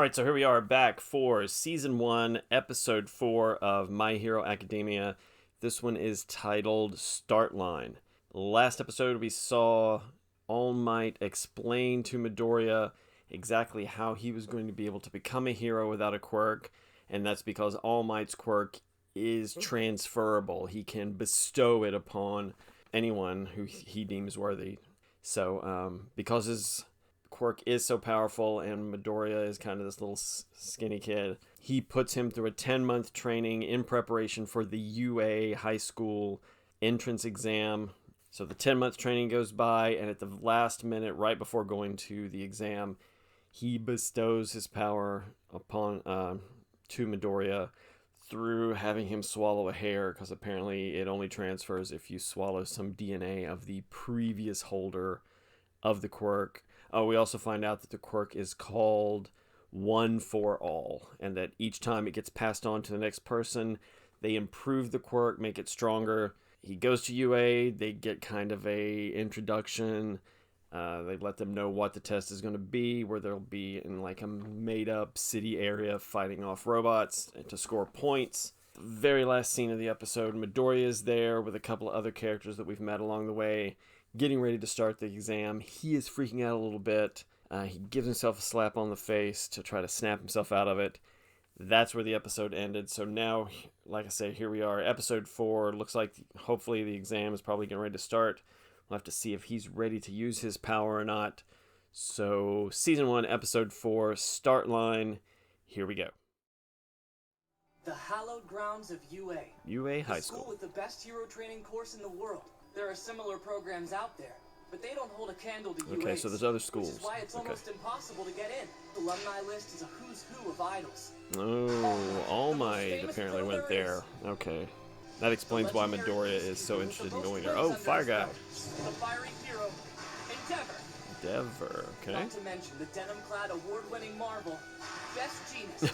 Alright, so here we are back for Season 1, Episode 4 of My Hero Academia. This one is titled Start Line. Last episode we saw All Might explain to Midoriya exactly how he was going to be able to become a hero without a quirk, and that's because All Might's quirk is transferable. He can bestow it upon anyone who he deems worthy. So, because his quirk is so powerful and Midoriya is kind of this little skinny kid, he puts him through a 10-month training in preparation for the UA high school entrance exam. So the 10-month training goes by, and at the last minute, right before going to the exam, he bestows his power upon to Midoriya through having him swallow a hair, because apparently it only transfers if you swallow some DNA of the previous holder of the quirk. Oh, we also find out that the quirk is called One for All, and that each time it gets passed on to the next person, they improve the quirk, make it stronger. He goes to UA, they get kind of a introduction. They let them know what the test is going to be, where they'll be in like a made-up city area fighting off robots to score points. The very last scene of the episode, Midoriya is there with a couple of other characters that we've met along the way, getting ready to start the exam. He is freaking out a little bit. He gives himself a slap on the face to try to snap himself out of it. That's where the episode ended. So now, like I say, here we are, episode 4. Looks like hopefully the exam is probably getting ready to start. We'll have to see if he's ready to use his power or not. So, Season 1, Episode 4, Start Line. Here we go. The hallowed grounds of UA. UA High the School. School with the best hero training course in the world. There are similar programs out there, but they don't hold a candle to UA. Okay, so there's other schools. Which is why it's almost impossible to get in. The alumni list is a who's who of idols. Oh, All Might apparently went there. Okay. That explains why Midoriya is so interested in going there. Oh, Fire Guy. The fiery hero, Endeavor. Endeavor, okay. Not to mention the denim-clad award-winning Marvel, Best Jeanist.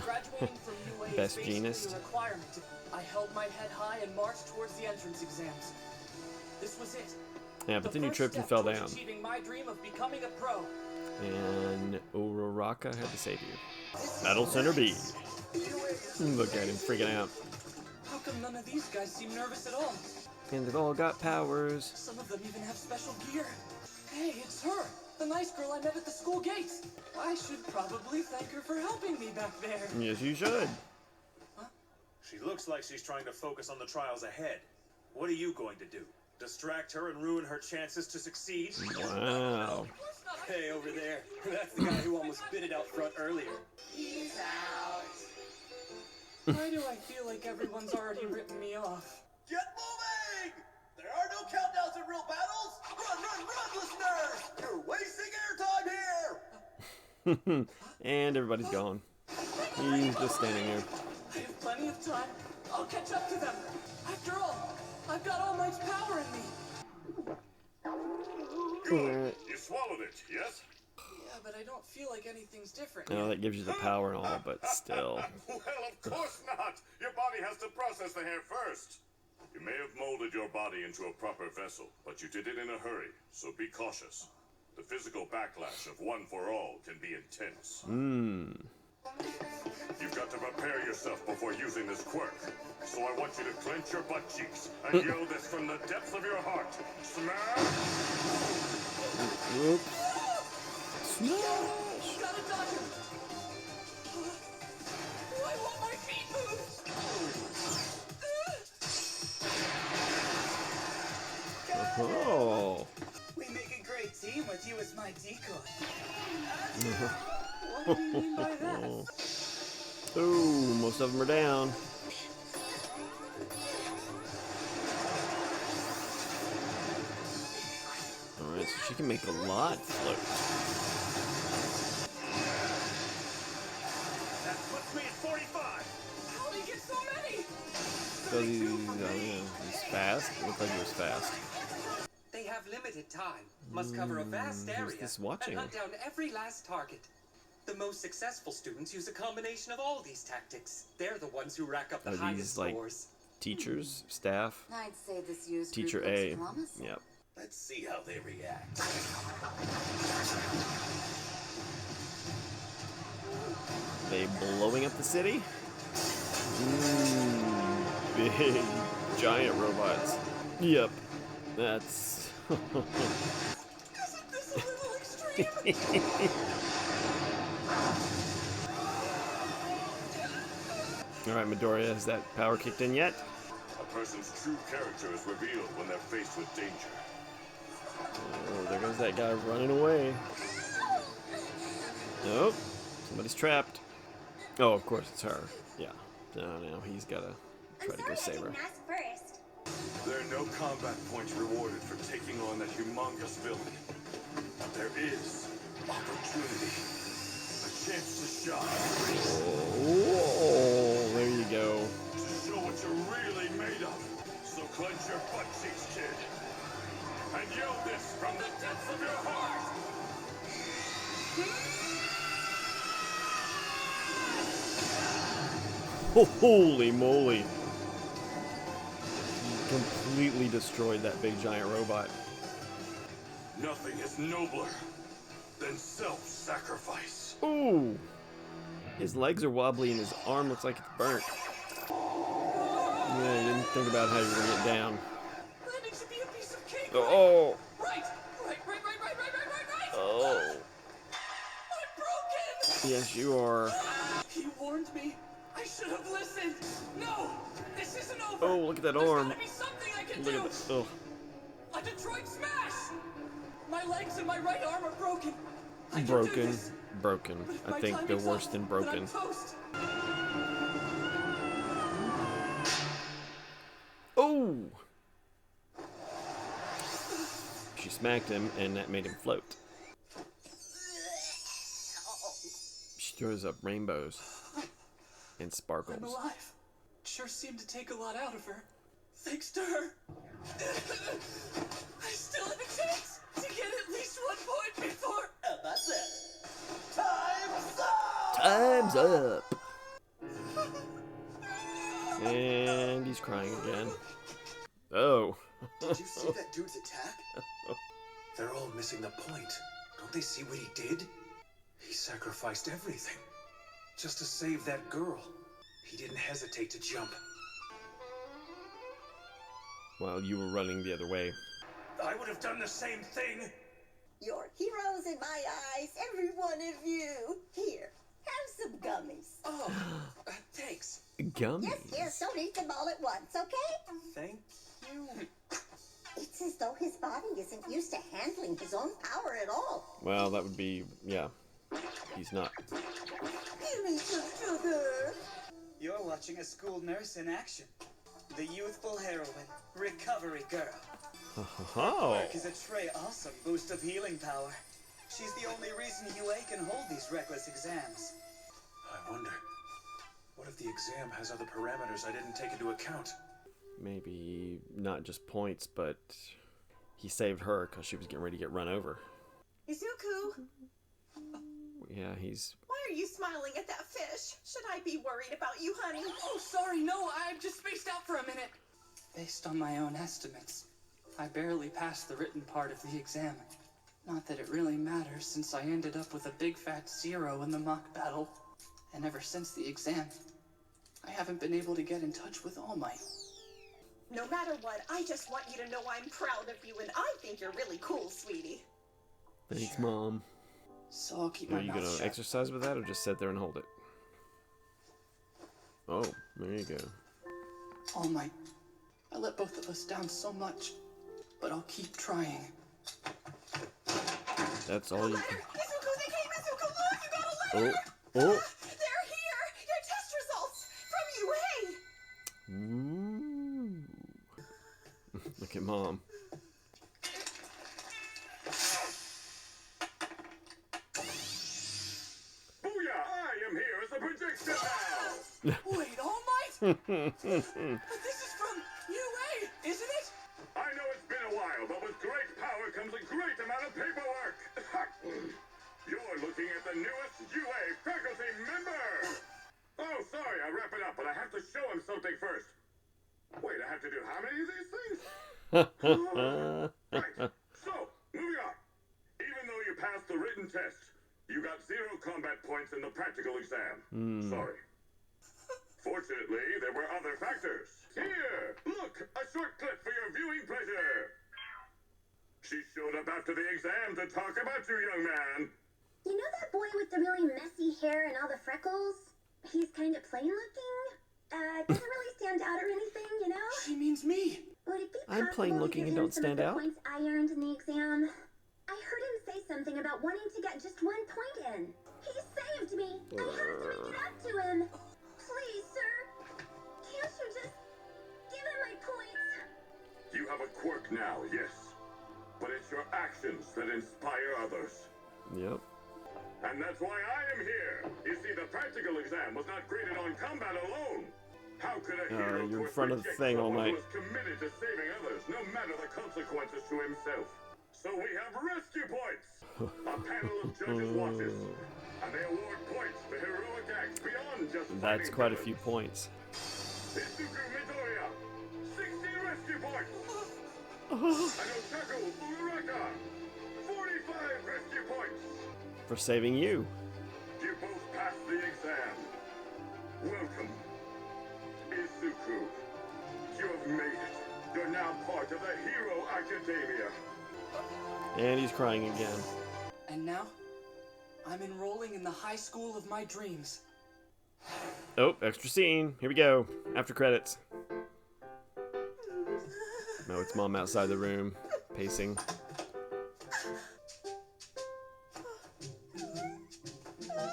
Graduating from UA Best is basically Jeanist. a requirement. I held my head high and marched towards the entrance exams. This was it. Yeah, but then you first tripped and step fell towards down. Achieving my dream of becoming a pro. And Uraraka had to save you. Battle Center B. Look at him freaking out. How come none of these guys seem nervous at all? And they've all got powers. Some of them even have special gear. Hey, it's her! The nice girl I met at the school gates! I should probably thank her for helping me back there. Yes, you should. Huh? She looks like she's trying to focus on the trials ahead. What are you going to do? Distract her and ruin her chances to succeed? Wow. Hey, over there. That's the guy who almost bit it out front earlier. He's out. Why do I feel like everyone's already written me off? Get moving! There are no countdowns in real battles! Run, listeners! You're wasting airtime here! And everybody's gone. He's just standing here. I have plenty of time. I'll catch up to them. After all, I've got All Might's power in me. Good. You swallowed it, yes? Yeah, but I don't feel like anything's different. No, that gives you the power and all, but still. Well, of course not. Your body has to process the hair first. You may have molded your body into a proper vessel, but you did it in a hurry, so be cautious. The physical backlash of One for All can be intense. You've got to prepare yourself before using this quirk. So I want you to clench your butt cheeks and yell this from the depths of your heart. Smash! Whoop. Gotta dodge him. Why won't my feet move? Oh. We make a great team with you as my decoy. What do you mean by that? Ooh, most of them are down. Alright, so she can make a lot float. That puts me at 45! How'd he get so many? So he's fast. It looked like he was fast. They have limited time, must cover a vast who's area, this watching? and hunt down every last target. The most successful students use a combination of all these tactics. They're the ones who rack up the Are highest these, like, scores. Teachers, staff, I'd say this year's Teacher group A. looks promising. Yep. Let's see how they react. they blowing up the city? Ooh, big giant robots. Yep, that's... Isn't this a little extreme? Alright, Midoriya, has that power kicked in yet? A person's true character is revealed when they're faced with danger. Oh, there goes that guy running away. Nope, somebody's trapped. Oh, of course it's her. Yeah. No, he's gotta try to go save her. There are no combat points rewarded for taking on that humongous villain. But there is opportunity. A chance to shine. Oh, there you go. To show what you're really made of. So clench your butt cheeks, kid. And yell this from the depths of your heart. Holy moly. He completely destroyed that big giant robot. Nothing is nobler than self-sacrifice. Ooh. His legs are wobbly and his arm looks like it's burnt. Yeah, you didn't think about how you were gonna get down. Landing should be a piece of cake. Oh. Right. Oh. I'm broken. Yes, you are. He warned me. I should have listened. No, this isn't over. Oh, look at that There's arm. gotta be something I can Look do. at that. Oh. A Detroit smash. My legs and my right arm are broken. I can do Broken. this. Broken. But if I my think they're timing's worse off, than then broken. I'm toast. Oh! She smacked him, and that made him float. She throws up rainbows and I'm sparkles. alive. Sure seemed to take a lot out of her. Thanks to her. I still have a chance to get at least 1 point before. And that's it. Time's up. Time's up! And he's crying again. Oh. Did you see that dude's attack? They're all missing the point. Don't they see what he did? He sacrificed everything just to save that girl. He didn't hesitate to jump. While you were running the other way. I would have done the same thing. You're heroes in my eyes, every one of you. Here, have some gummies. Oh, thanks. Gummies. Yes, don't eat them all at once, okay? Thank you. It's as though his body isn't used to handling his own power at all. Well, that would be, yeah. He's not. Give me some sugar. You're watching a school nurse in action. The youthful heroine, Recovery Girl. Oh. Work is a tray awesome boost of healing power. She's the only reason UA can hold these reckless exams. I wonder, what if the exam has other parameters I didn't take into account? Maybe not just points, but he saved her because she was getting ready to get run over. Izuku, Yeah, he's... why are you smiling at that fish? Should I be worried about you, honey? Oh, sorry, no, I just spaced out for a minute. Based on my own estimates, I barely passed the written part of the exam. Not that it really matters, since I ended up with a big fat 0 in the mock battle. And ever since the exam, I haven't been able to get in touch with All Might. No matter what, I just want you to know I'm proud of you, and I think you're really cool, sweetie. Thanks, Mom. So I'll keep Are my you mouth gonna shut. exercise with that or just sit there and hold it? Oh, there you go. All Might, I let both of us down so much, but I'll keep trying. That's all you can... Izuku, they came! Izuku, look! You got a letter! Oh, oh! They're here! Your test results! From UA! Ooh. Look at Mom. Booyah! I am here as a predictor now! Wait, All Might? But this is from UA, isn't it? I know it's been a while, but with great power comes a great amount of paperwork! You're looking at the newest UA faculty member! Oh, sorry, I wrap it up, but I have to show him something first. Wait, I have to do how many of these things? Right, so, moving on. Even though you passed the written test, you got 0 combat points in the practical exam. Sorry. Fortunately, there were other factors. Here, look, a short clip for your viewing pleasure. She showed up after the exam to talk about you, young man. You know that boy with the really messy hair and all the freckles? He's kind of plain looking. Doesn't really stand out or anything, you know? She means me. Would it be I'm possible plain to looking give and him don't some of stand the out. points I earned in the exam? I heard him say something about wanting to get just 1 point in. He saved me. I have to make it up to him. Please, sir. Can't you just give him my points? You have a quirk now, yes. But it's your actions that inspire others. Yep. And that's why I am here. You see, the practical exam was not graded on combat alone. How could a hero you're in quit front of the reject thing all someone night. who is committed to saving others, no matter the consequences to himself? So we have rescue points. A panel of judges watches, and they award points for heroic acts beyond just That's fighting quite a villains. few points. Izuku Midoriya, 60 rescue points. And Otaku Uraraka, 45 rescue points. For saving you. You both passed the exam. Welcome, Izuku. You have made it. You're now part of the Hero Academia. And he's crying again. And now, I'm enrolling in the high school of my dreams. Oh, extra scene. Here we go. After credits. No, it's Mom outside the room, pacing.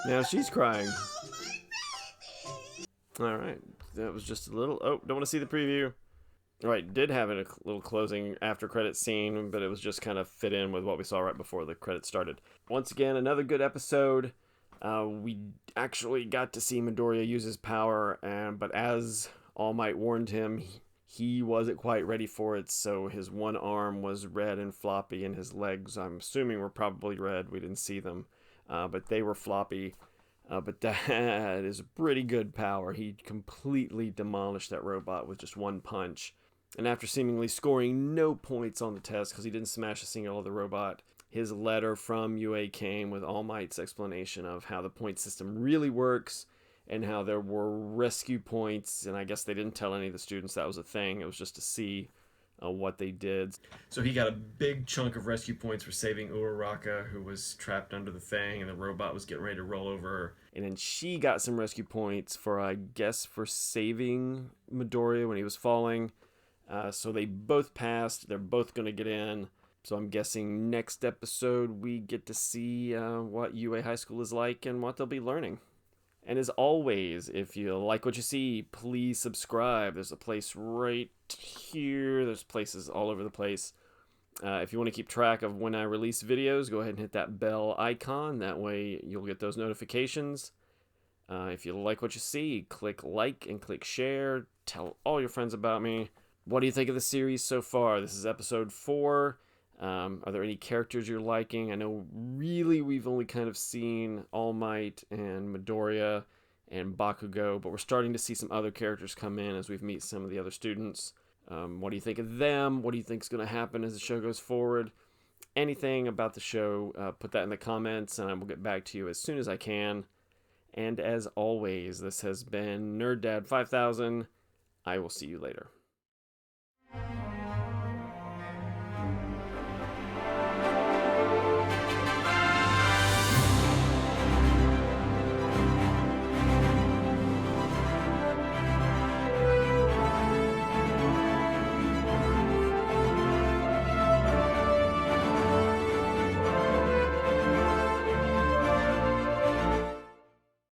Now she's crying. Alright, that was just a little... Oh, don't want to see the preview. Alright, did have a little closing after credits scene, but it was just kind of fit in with what we saw right before the credits started. Once again, another good episode. We actually got to see Midoriya use his power, but as All Might warned him, he wasn't quite ready for it, so his one arm was red and floppy, and his legs, I'm assuming, were probably red. We didn't see them, but they were floppy. But that is pretty good power. He completely demolished that robot with just one punch. And after seemingly scoring no points on the test because he didn't smash a single other robot, his letter from UA came with All Might's explanation of how the point system really works and how there were rescue points. And I guess they didn't tell any of the students that was a thing. It was just to see what they did. So he got a big chunk of rescue points for saving Uraraka, who was trapped under the thing, and the robot was getting ready to roll over her. And then she got some rescue points for, I guess, for saving Midoriya when he was falling. So they both passed. They're both going to get in. So I'm guessing next episode we get to see what UA High School is like and what they'll be learning. And as always, if you like what you see, please subscribe. There's a place right here. There's places all over the place. If you want to keep track of when I release videos, go ahead and hit that bell icon. That way you'll get those notifications. If you like what you see, click like and click share. Tell all your friends about me. What do you think of the series so far? This is episode 4. Are there any characters you're liking? I know really we've only kind of seen All Might and Midoriya and Bakugo, but we're starting to see some other characters come in as we've meet some of the other students. What do you think of them? What do you think is going to happen as the show goes forward? Anything about the show, put that in the comments and I will get back to you as soon as I can. And as always, this has been Nerd Dad 5000. I will see you later.